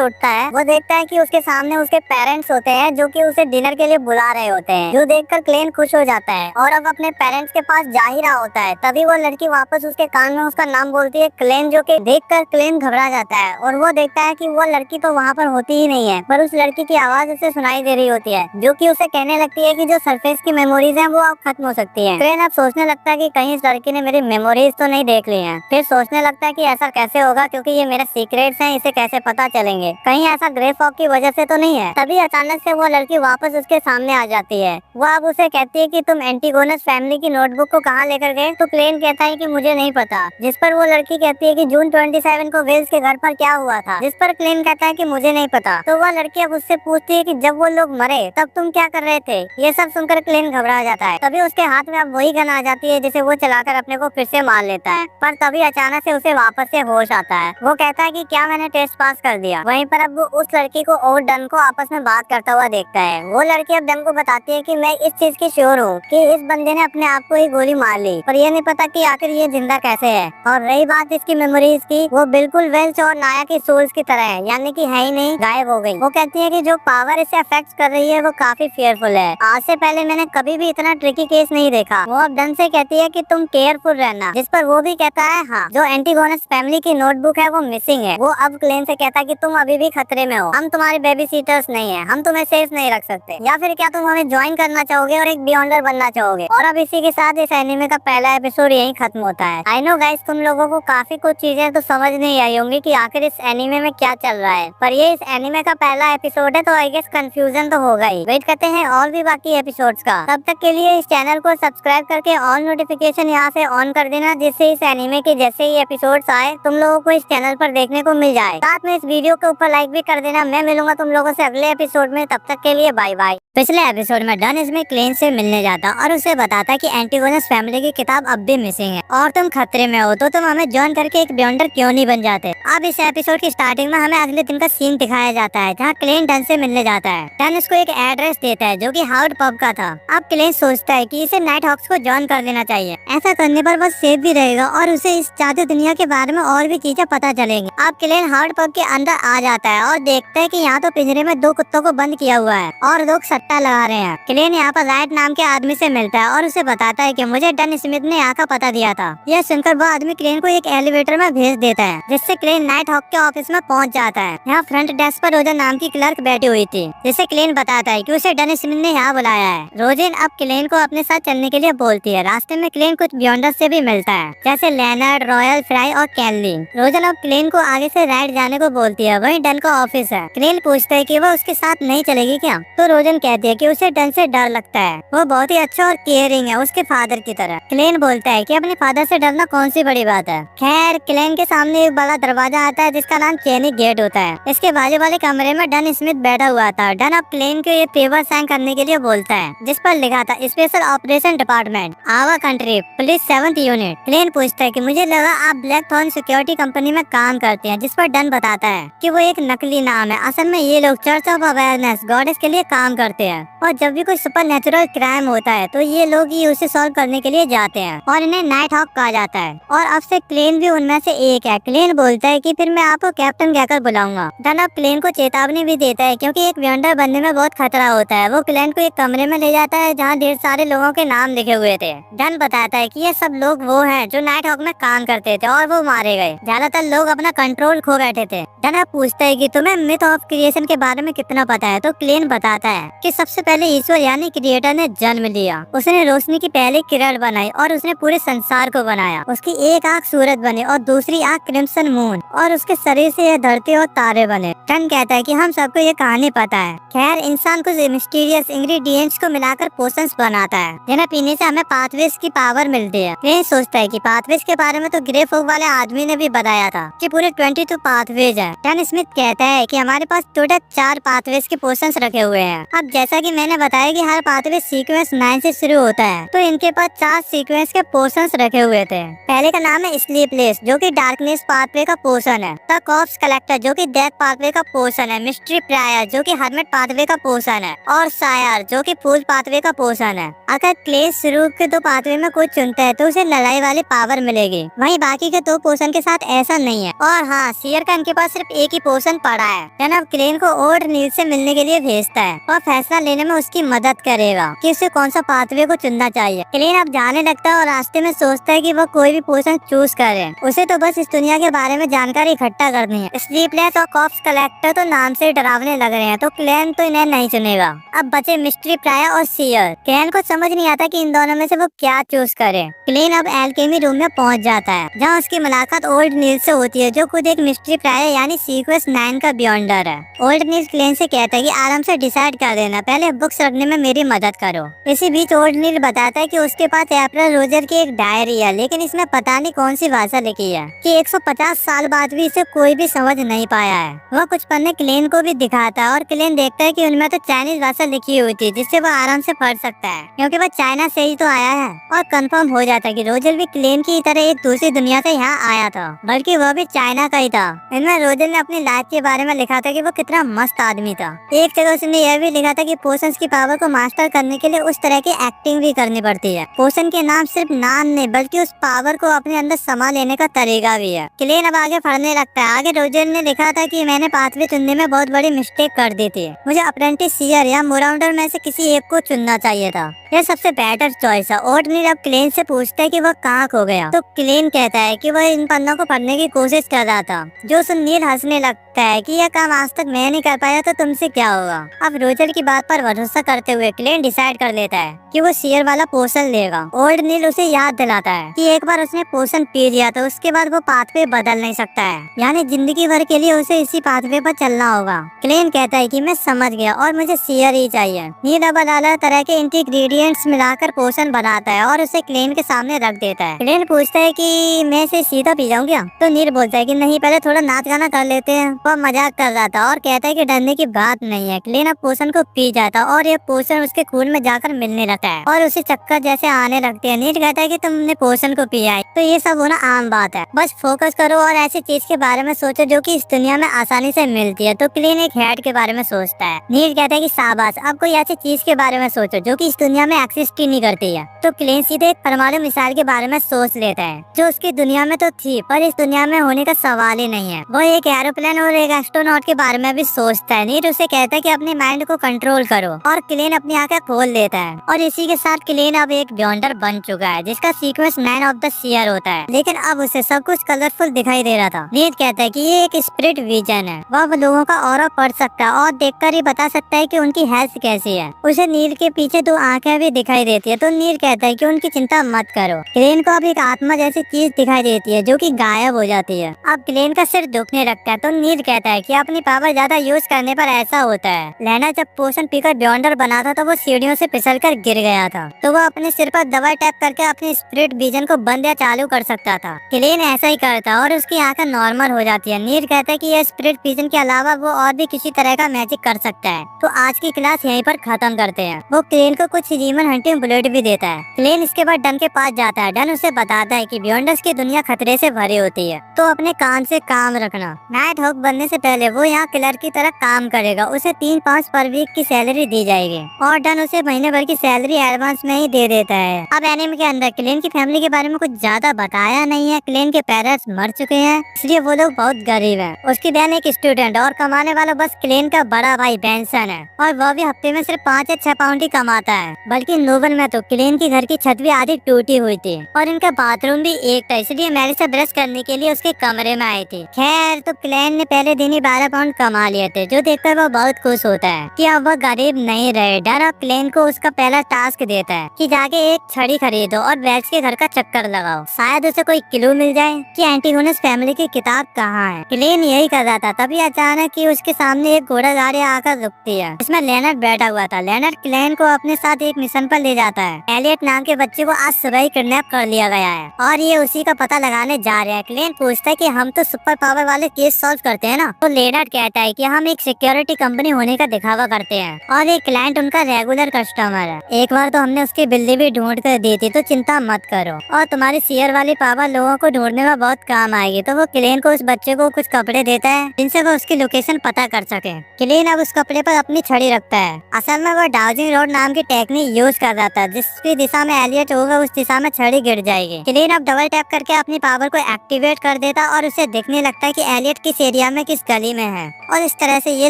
उठता है, वो देखता है कि उसके सामने उसके पेरेंट्स होते हैं, जो कि उसे डिनर के लिए बुला रहे होते हैं। जो देखकर क्लेन खुश हो जाता है और अब अपने पेरेंट्स के पास जा ही रहा होता है। तभी वो लड़की वापस उसके कान में उसका नाम बोलती है, क्लेन, जो कि देखकर क्लेन घबरा जाता है और वो देखता है कि वो लड़की तो वहाँ पर होती ही नहीं है, पर उस लड़की की आवाज उसे सुनाई दे रही होती है, जो कि उसे कहने लगती है कि जो सरफेस की मेमोरीज हैं वो अब खत्म हो सकती हैं। क्लेन अब सोचने लगता है कि कहीं इस लड़की ने मेरी मेमोरीज तो नहीं देख ली हैं। फिर सोचने लगता है कि ऐसा कैसे होगा, क्योंकि ये मेरे सीक्रेट्स हैं, इसे कैसे पता चलेंगे, कहीं ऐसा ग्रे फॉग की वजह से तो नहीं है। तभी अचानक से वो लड़की वापस उसके सामने आ जाती है। वो अब उसे कहती है कि तुम एंटीगोनस फैमिली की नोटबुक को कहाँ लेकर गए। तो क्लेन कहता है कि मुझे नहीं पता। जिस पर वो लड़की कहती है कि जून 27 को वेल्स के घर पर क्या हुआ था। जिस पर क्लेन कहता है कि मुझे नहीं पता। तो वह लड़की अब उससे पूछती है कि जब वो लोग मरे तब तुम क्या कर रहे थे। ये सब सुनकर क्लेन घबरा जाता है। तभी उसके हाथ में अब वही गन आ जाती है, जिसे वो चलाकर अपने को फिर से मार लेता है। पर तभी अचानक से उसे वापस से होश आता है। वो कहता है कि क्या मैंने टेस्ट पास कर दिया। वहीं पर अब वो उस लड़की को और डन को आपस में बात करता हुआ देखता है। वो लड़की अब डन को बताती है कि मैं इस चीज की श्योर हूँ कि इस बंदे ने अपने आप को ही गोली मार ली, पर ये नहीं पता कि आखिर ये जिंदा कैसे है। और रही बात इसकी मेमोरीज की, वो बिल्कुल वेल्स और नाया की सोल्स की तरह है, यानी कि है ही नहीं, गायब हो गई। वो कहती है कि जो पावर इसे अफेक्ट कर रही है वो काफी फियरफुल है। आज से पहले मैंने कभी भी इतना ट्रिकी केस नहीं देखा। वो अब डन से कहती है कि तुम केयरफुल रहना। जिस पर वो भी कहता है हाँ, जो एंटीगोनस फैमिली की नोटबुक है वो मिसिंग है। वो अब क्लेन से कहता है कि तुम अभी भी खतरे में हो, हम तुम्हारे बेबी सीटर्स नहीं है, हम तुम्हें सेफ नहीं रख सकते, या फिर क्या तुम हमें ज्वाइन करना चाहोगे और एक बियॉन्डर बनना चाहोगे। और अब इसी के साथ इस एनिमे का पहला एपिसोड यही खत्म होता है। आई नो गाइस, तुम लोगों को काफी कुछ चीजें तो समझ नहीं आई होंगी कि आखिर इस एनिमे में क्या चल रहा है, पर ये इस एनिमे का पहला एपिसोड है तो आई गेस कंफ्यूजन तो होगा ही। वेट करते हैं और भी बाकी एपिसोड्स का। तब तक के लिए इस चैनल को सब्सक्राइब करके ऑल नोटिफिकेशन यहाँ से ऑन कर देना, जिससे इस एनिमे के जैसे ही एपिसोड्स आए तुम लोगों को इस चैनल पर देखने को मिल जाए। साथ में इस वीडियो के ऊपर लाइक भी कर देना। मैं मिलूंगा तुम लोगों से अगले एपिसोड में, तब तक के लिए बाय बाय। पिछले एपिसोड में डन इसमें क्लेन से मिलने जाता और उसे बताता कि एंटीगोनस फैमिली की किताब अब भी मिसिंग है और तुम खतरे में हो, तो तुम हमें ज्वाइन करके एक बियॉन्डर क्यों नहीं बन जाते। अब इस एपिसोड की स्टार्टिंग में हमें अगले दिन का सीन दिखाया जाता है, जहाँ क्लेन डन से मिलने जाता है। डन उसको एक एड्रेस देता है जो कि हार्ड पब का था। अब क्लेन सोचता है कि इसे नाइट हॉक्स को ज्वाइन कर देना चाहिए, ऐसा करने पर वो सेफ भी रहेगा और उसे इस जादू दुनिया के बारे में और भी चीजें पता चलेंगी। अब क्लेन हार्ड पब के अंदर आ जाता है और देखता है कि यहाँ तो पिंजरे में 2 कुत्तों को बंद किया हुआ है और लोग सट्टा लगा रहे हैं। क्लेन यहाँ पर राइट नाम के आदमी से मिलता है और उसे बताता है कि मुझे डन स्मिथ ने यहाँ का पता दिया था। यह सुनकर वो आदमी क्लेन को एक एलिवेटर में भेज देता है, जिससे क्लेन नाइट हॉक के ऑफिस में पहुँच जाता है। यहाँ फ्रंट डेस्क पर रोजन नाम की क्लर्क बैठी हुई थी, जिसे क्लेन बताता है कि उसे डन स्मिथ ने यहाँ बुलाया है। रोजन अब क्लेन को अपने साथ चलने के लिए बोलती है। रास्ते में क्लेन कुछ बियॉन्डर्स से भी मिलता है, जैसे लेनर्ड, रॉयल, फ्राई और कैनली। रोजन अब क्लेन को आगे से राइड जाने को बोलती है। वहीं डन का ऑफिस है। क्लेन पूछता है कि वो उसके साथ नहीं चलेगी क्या, तो रोजन कहती है कि उसे डन से डर लगता है, वो बहुत ही अच्छा और केयरिंग है, उसके फादर की तरह। क्लेन बोलता है कि अपने फादर से डरना कौन सी बड़ी बात है। खैर, क्लेन के सामने एक बड़ा दरवाजा आता है जिसका नाम चेनी गेट होता है। इसके बाजू वाले कमरे में डन स्मिथ बैठा हुआ था। डन अब क्लेन को ये पेपर साइन करने के लिए बोलता है, जिस पर लिखा था special operation department, our country, police 7th unit. Klein पूछता है कि मुझे लगा आप ब्लैक थॉर्न सिक्योरिटी कंपनी में काम करते हैं, जिस पर डन बताता है कि वो एक नकली नाम है। असल में ये लोग चर्च ऑफ अवेयरनेस गॉडेस के लिए काम करते हैं और जब भी कोई सुपर नेचुरल क्राइम होता है तो ये लोग ही उसे सॉल्व करने के लिए जाते हैं और इन्हें नाइट हॉक कहा जाता है। और अब से क्लेन भी उनमें से एक है। क्लेन बोलता है कि फिर मैं आपको कैप्टन कहकर बुलाऊंगा। डन अब क्लेन को चेतावनी भी देता है, क्योंकि एक बियॉन्डर बनने में बहुत खतरा होता है। वो क्लेन को एक कमरे में ले जाता है जहाँ ढेर सारे लोगों के नाम लिखे हुए थे। डन बताता है कि ये सब लोग वो हैं जो नाइट हॉक में काम करते थे और वो मारे गए। ज्यादातर लोग अपना कंट्रोल खो बैठे थे। डन अब पूछता है कि तुम्हें मिथ ऑफ क्रिएशन के बारे में कितना पता है, तो क्लेन बताता है कि सबसे पहले ईश्वर यानी क्रिएटर ने जन्म लिया। उसने रोशनी की पहली किरण बनाई और उसने पूरे संसार को बनाया। उसकी एक आँख सूरज बने और दूसरी आँख क्रिम्सन मून, और उसके शरीर से यह धरती और तारे बने। टन कहता है कि हम सबको ये कहानी पता है। खैर, इंसान कुछ मिस्टीरियस इंग्रेडिएंट्स को मिलाकर पोशंस बनाता है जिन्हें पीने से हमें पाथवेज की पावर मिलती है। क्लेन सोचता है कि पाथवेज के बारे में तो ग्रे फोक वाले आदमी ने भी बताया था कि पूरे 22 पाथवेज है। टन स्मिथ कहता है कि हमारे पास टोटल 4 पाथवेज के पोशंस रखे हुए हैं। अब जैसा कि मैंने बताया कि हर पाथवे सीक्वेंस 9 से शुरू होता है, तो इनके पास 4 सीक्वेंस के पोशंस रखे हुए थे। पहले का नाम है स्लीपलेस जो कि डार्कनेस पाथवे का पोशन है, द कॉर्प्स कलेक्टर जो कि डेथ पाथवे का पोशन है, मिस्ट्री प्रायर जो कि हर्मिट पाथवे का पोशन है, और सायर जो कि फूल पाथवे का पोशन है। अगर क्लेन शुरू के 2 पाथवे में कुछ चुनता है तो उसे लड़ाई वाली पावर मिलेगी, वहीं बाकी के 2 पोशन के साथ ऐसा नहीं है। और हाँ, सियर का इनके पास सिर्फ एक ही पोशन पड़ा है। जनाब क्लेन को ओल्ड नील से मिलने के लिए भेजता है और फैसला लेने में उसकी मदद करेगा कि उसे कौन सा पाथवे को चुनना चाहिए। क्लेन अब जाने लगता है और रास्ते में सोचता है कि वह कोई भी पोशन चूज करे, उसे तो बस इस दुनिया के बारे में जानकारी इकट्ठा करनी है। स्लीपलेस और कॉर्प्स कलेक्टर तो नाम से डरावने लग रहे हैं, तो क्लेन तो इन्हें नहीं चुनेगा। अब बचे मिस्ट्री प्रायर और सियर। क्लेन को समझ नहीं आता कि इन दोनों में से वो क्या चूज करे। क्लेन अब एल्केमी रूम में पहुंच जाता है जहां उसकी मुलाकात ओल्ड नील से होती है जो खुद एक मिस्ट्री प्रायर यानी सीक्वेंस 9 का बियॉन्डर है। ओल्ड नील क्लेन से कहता है कि आराम से डिसाइड कर देना, पहले बुक्स रखने में मेरी मदद करो। इसी बीच ओल्ड नील बताता है कि उसके पास अप्रैल रोजर की एक डायरी है, लेकिन इसमें पता नहीं कौन सी भाषा लिखी है कि 150 साल बाद भी इसे कोई भी समझ नहीं पाया है। वह कुछ पन्ने क्लेन को भी दिखाता है और क्लेन देखता है कि उनमें तो चाइनीज भाषा लिखी हुई थी जिससे वह आराम से पढ़ सकता है क्योंकि वह चाइना से ही तो आया है। और कंफर्म हो जाता है कि रोजर भी क्लेन की तरह एक दूसरी दुनिया से यहाँ आया था, बल्कि वह भी चाइना का ही था। इनमें रोजर ने अपनी लाइफ के बारे में लिखा था कि वो कितना मस्त आदमी था। एक जगह उसने यह भी लिखा था कि पोशंस की पावर को मास्टर करने के लिए उस तरह की एक्टिंग भी करनी पड़ती है। पोशन के नाम सिर्फ नाम नहीं बल्कि उस पावर को अपने अंदर समा लेने का तरीका भी है। क्लेन अब आगे पढ़ने लगता है। आगे रोजर ने लिखा था कि मैंने पाथवे चुनने में बहुत बड़ी मिस्टेक कर दी थी। मुझे अप्रेंटिस सियर या मोराउंडर में से किसी एक को चुनना चाहिए था। यह सबसे बेटर चॉइस है। ओटनील अब क्लेन से पूछता है कि वह कहाँ खो गया, तो क्लेन कहता है कि वह इन पन्नों को पढ़ने की कोशिश कर रहा था। जो सुन नील हंसने लगता है कि यह काम आज तक मैं नहीं कर पाया तो तुमसे क्या होगा। अब रोजर की बात पर भरोसा करते हुए क्लेन डिसाइड कर लेता है कि वो सियर वाला पोशन लेगा। ओल्ड नील उसे याद दिलाता है कि एक बार उसने पोशन पी लिया तो उसके बाद वो पाथवे बदल नहीं सकता है, यानी जिंदगी भर के लिए उसे इसी पाथवे पर चलना होगा। क्लेन कहता है कि मैं समझ गया और मुझे सियर ही चाहिए। नील अब अलग तरह के इंग्रेडिएंट्स मिलाकर पोशन बनाता है और उसे क्लेन के सामने रख देता है। क्लेन पूछता है कि मैं इसे सीधा पी जाऊं क्या, तो नील बोलता है कि नहीं, पहले थोड़ा नाच गाना कर लेते हैं। वह मजाक कर रहा था और कहता है कि डरने की बात नहीं है। क्लेन अब पोशन को पी जाता है और यह पोशन उसके खून में जाकर मिलने लगता है और उसे चक्कर जैसे आने लगते हैं। नील कहता है कि तुमने पोशन को पिया है तो ये सब होना आम बात है, बस फोकस करो और ऐसी चीज के बारे में सोचो जो कि इस दुनिया में आसानी से मिलती है। तो क्लेन एक हेड के बारे में सोचता है। नील कहता है कि शाबाश, अब कोई ऐसी चीज के बारे में सोचो जो कि इस दुनिया में एक्सिस्ट ही नहीं करती है। तो क्लेन सीधे एक परमाणु मिसाइल के बारे में सोच लेता है जो उसकी दुनिया में तो थी पर इस दुनिया में होने का सवाल ही नहीं है। वो एक एरोप्लेन और एक एस्ट्रोनॉट के बारे में भी सोचता है। नील उसे कहता है कि अपने माइंड को कंट्रोल करो और क्लेन अपनी आंखें खोल देता है और इसी के साथ क्लेन अब एक बियॉन्डर बन चुका है जिसका सीक्वेंस 9 ऑफ द सियर होता है। लेकिन अब उसे सब कुछ कलरफुल दिखाई दे रहा था। नील कहता है कि ये एक स्पिरिट विजन है। वह लोगों का ऑरा पढ़ सकता है और देखकर ही बता सकता है कि उनकी हेल्थ कैसी है। उसे नील के पीछे 2 आंखें भी दिखाई देती है। तो नील कहता है कि उनकी चिंता मत करो। क्लेन को अब एक आत्मा जैसी चीज दिखाई देती है जो कि गायब हो जाती है। अब क्लेन का सिर दुखने लगता है तो नील कहता है कि अपनी पावर ज्यादा यूज करने पर ऐसा होता है। लेना जब पोशन पीकर बियॉन्डर बना था तो वो सीढ़ियों से फिसलकर गिर गया था, तो वो अपने सिर पर दवा टैप करके अपने स्पिरिट विजन को बंद या चालू कर सकता था। क्लेन ऐसा ही करता और उसकी आंखें नॉर्मल हो जाती है। नील कहता है कि यह स्पिरिट विजन के अलावा वो और भी किसी तरह का मैजिक कर सकता है। तो आज की क्लास यहीं पर खत्म करते हैं। वो क्लेन को कुछ ह्यूमन हंटिंग बुलेट भी देता है। क्लेन इसके बाद डन के पास जाता है। डन उसे बताता है कि बियॉन्डर्स की दुनिया खतरे से भरी होती है, तो अपने कान से काम रखना। नाइट हॉक बनने से पहले वो यहाँ क्लर्क की तरह काम करेगा। उसे 3-5 पर वीक की सैलरी दी जाएगी और डन उसे महीने भर की सैलरी एडवांस में ही दे देता है। अब एनिमे के अंदर क्लेन की फैमिली के बारे में कुछ ज्यादा बताया नहीं है। क्लेन के पेरेंट्स मर चुके हैं इसलिए वो लोग बहुत गरीब हैं। उसकी बहन एक स्टूडेंट और कमाने वाला बस क्लेन का बड़ा भाई बेंसन है और वह भी हफ्ते में सिर्फ 5 या 6 पाउंड ही कमाता है। बल्कि नोबल में तो क्लेन की घर की छत भी आधी टूटी हुई थी और इनका बाथरूम भी एक था, इसलिए मैरी से ब्रश करने के लिए उसके कमरे में आई थी। खैर तो क्लेन ने पहले दिन ही 12 पाउंड कमा लिए थे, जो देखकर वो बहुत खुश होता है कि अब वह गरीब नहीं रहे। डर अब क्लेन को उसका पहला टास्क देता है कि जाके एक छड़ी खरीदो और वेल्स के घर का चक्कर लगाओ, शायद उसे कोई क्लू मिल जाए कि एंटीगोनस फैमिली की किताब कहाँ है। क्लेन यही कर रहा था, तभी अचानक कि उसके सामने एक घोड़ा गाड़ी आकर रुकती है। इसमें लेनर्ड बैठा हुआ था। लेनर्ड क्लेन को अपने साथ एक मिशन पर ले जाता है। एलियट नाम के बच्चे को आज सुबह ही किडनैप कर लिया गया है और ये उसी का पता लगाने जा रहे हैं। क्लेन पूछता है कि हम तो सुपर पावर वाले केस सॉल्व करते हैं ना, तो लेनर्ड कहता है कि हम एक सिक्योरिटी कंपनी होने का दिखावा करते हैं और एक क्लाइंट उनका रेगुलर कस्टमर है। एक बार तो हमने उसकी बिल्ली भी ढूंढ कर दी थी, तो चिंता मत करो, और तुम्हारी शेयर वाली पावर लोगों को ढूंढने में बहुत काम आएगी। तो वो क्लेन को उस बच्चे को कुछ कपड़े देता है जिनसे वो उसकी लोकेशन पता कर सके। क्लेन अब उस कपड़े पर अपनी छड़ी रखता है। असल में वो डाउजिंग रोड नाम की टेक्निक यूज कर रहा था, जिस भी दिशा में एलियट होगा उस दिशा में छड़ी गिर जाएगी। क्लेन अब डबल टैप करके अपनी पावर को एक्टिवेट कर देता और उसे दिखने लगता है कि एलियट किस एरिया में किस गली में है, और इस तरह से ये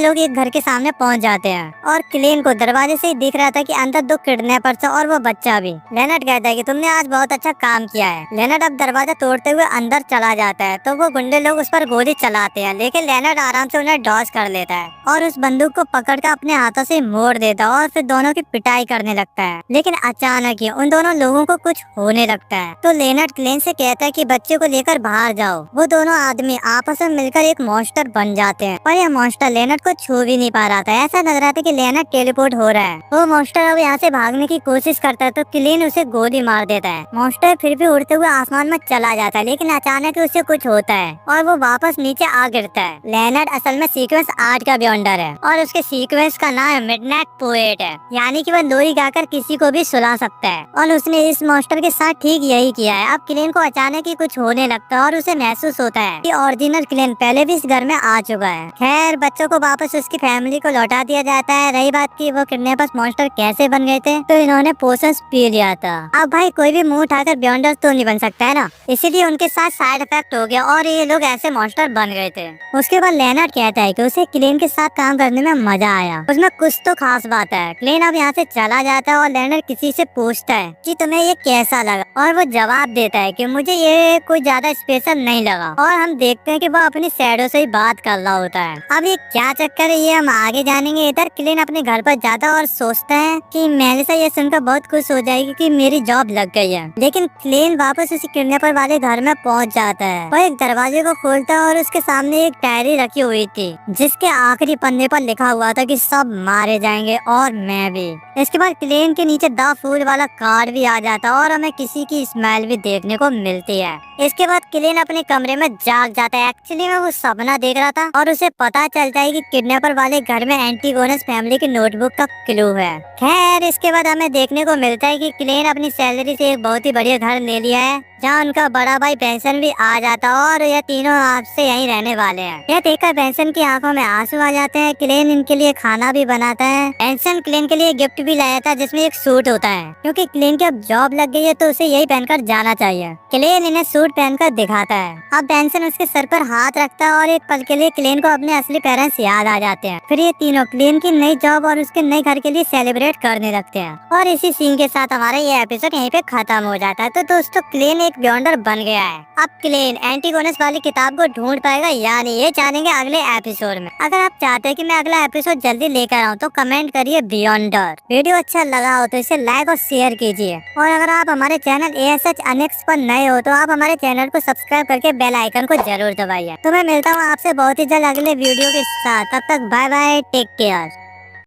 लोग एक घर के सामने पहुंच जाते हैं। और क्लेन को दरवाजे से ही दिख रहा था कि अंदर 2 किडनैपर्स और वो बच्चा भी। लेनर्ड कहता है कि तुमने आज बहुत अच्छा काम किया है। लेनर्ड अब दरवाजा तोड़ते हुए अंदर चला जाता है, तो वो गुंडे लोग उस पर गोली चलाते हैं, लेकिन लेनर्ड आराम से उन्हें डॉज कर लेता है और उस बंदूक को पकड़कर अपने हाथों से मोड़ देता है और फिर दोनों की पिटाई करने लगता है। लेकिन अचानक ही उन दोनों लोगों को कुछ होने लगता है, तो लेनर्ड क्लेन से कहता है कि बच्चे को लेकर बाहर जाओ। वो दोनों आदमी आपस में मिलकर एक मॉन्स्टर बन जाते हैं और यह मॉन्स्टर लेनर्ड को छू भी नहीं पा रहा था। ऐसा लग रहा था कि लेनर्ड टेलीपोर्ट हो रहा है। वो मॉन्स्टर अब यहाँ से भागने की कोशिश करता है, तो क्लेन उसे गोली मार देता है। मॉन्स्टर फिर भी उड़ते हुए आसमान में चला जाता है, लेकिन अचानक उसे कुछ होता है और वो वापस नीचे आ गिरता है। लेनर्ड असल में सीक्वेंस 8 का बियॉन्डर है और उसके सीक्वेंस का नाम मिडनाइट पोएट है, यानी कि वह लोरी गाकर किसी को भी सुला सकता है, और उसने इस मॉन्स्टर के साथ ठीक यही किया है। अब क्लेन को अचानक ही कुछ होने लगता है और उसे महसूस होता है कि ओरिजिनल क्लेन पहले भी इस घर में आ चुका है। खैर बच्चों को वापस उसकी फैमिली को लौटा दिया जाता है। रही बात की वो किडनैपर्स मॉन्स्टर कैसे बन गए थे, तो इन्होंने पोशंस पी लिया था। अब भाई कोई भी मुंह उठाकर बियॉन्डर तो नहीं बन सकता है ना, इसीलिए उनके साथ साइड इफेक्ट हो गया और ये लोग ऐसे मॉन्स्टर बन गए थे। उसके बाद लेनर्ड कहता है कि उसे क्लेन के साथ काम करने में मजा आया, उसमें कुछ तो खास बात है। क्लेन अब यहाँ से चला जाता है और लेनर्ड किसी से पूछता है कि तुम्हें ये कैसा लगा, और वो जवाब देता है कि मुझे ये कोई ज्यादा स्पेशल नहीं लगा। और हम देखते हैं कि वो अपनी शैडो से ही बात कर रहा होता है। अब ये क्या चक्कर है ये हम आगे जानेंगे। इधर क्लेन अपने घर पर जाता है और सोचता है कि मेलिसा ये सुनकर बहुत खुश हो जाएगी कि मेरी जॉब लग गई है। लेकिन क्लेन वापस उसी किडनैपर वाले घर में पहुंच जाता है। वो एक दरवाजे को खोलता है और उसके सामने एक डायरी रखी हुई थी, जिसके आखिरी पन्ने पर लिखा हुआ था कि सब मारे जाएंगे और मैं भी। इसके बाद क्लेन के नीचे द फूल वाला कार्ड भी आ जाता है और हमें किसी की स्माइल भी देखने को मिलती है। इसके बाद क्लेन अपने कमरे में जाग जाता है। एक्चुअली में वो सपना देख रहा था और उसे पता चलता है कि किडनैपर वाले घर में एंटीगोनस फैमिली की नोटबुक का क्लू है। खैर इसके बाद हमें देखने को मिलता है कि क्लेन अपनी सैलरी से एक बहुत ही बढ़िया घर ले लिया है, जहाँ उनका बड़ा भाई बेंसन भी आ जाता है और यह तीनों आपसे यहीं रहने वाले हैं। यह देखकर बेंसन की आंखों में आंसू आ जाते हैं। क्लेन इनके लिए खाना भी बनाता है। बेंसन क्लेन के लिए गिफ्ट भी लाया था, जिसमें एक सूट होता है, क्योंकि क्लेन की अब जॉब लग गई है तो उसे यही पहनकर जाना चाहिए। क्लेन इन्हें सूट पहनकर दिखाता है। अब बेंसन उसके सर पर हाथ रखता है और एक पल के लिए क्लेन को अपने असली पेरेंट्स याद आ जाते हैं। फिर ये तीनों क्लेन की नई जॉब और उसके नए घर के लिए सेलिब्रेट करने लगते हैं। और इसी सीन के साथ हमारा ये एपिसोड यहीं पे खत्म हो जाता है। तो दोस्तों क्लेन एक बियॉन्डर बन गया है। अब क्लेन एंटीगोनस वाली किताब को ढूंढ पाएगा या नहीं, ये जानेंगे अगले एपिसोड में। अगर आप चाहते हैं कि मैं अगला एपिसोड जल्दी लेकर आऊँ तो कमेंट करिए बियॉन्डर। वीडियो अच्छा लगा हो तो इसे लाइक और शेयर कीजिए, और अगर आप हमारे चैनल ASH अनेक्स पर नए हो तो आप हमारे चैनल को सब्सक्राइब करके बेल आइकन को जरूर दबाइए। तो मैं मिलता हूँ आपसे बहुत ही जल्द अगले वीडियो के साथ। तब तक बाय बाय, टेक केयर।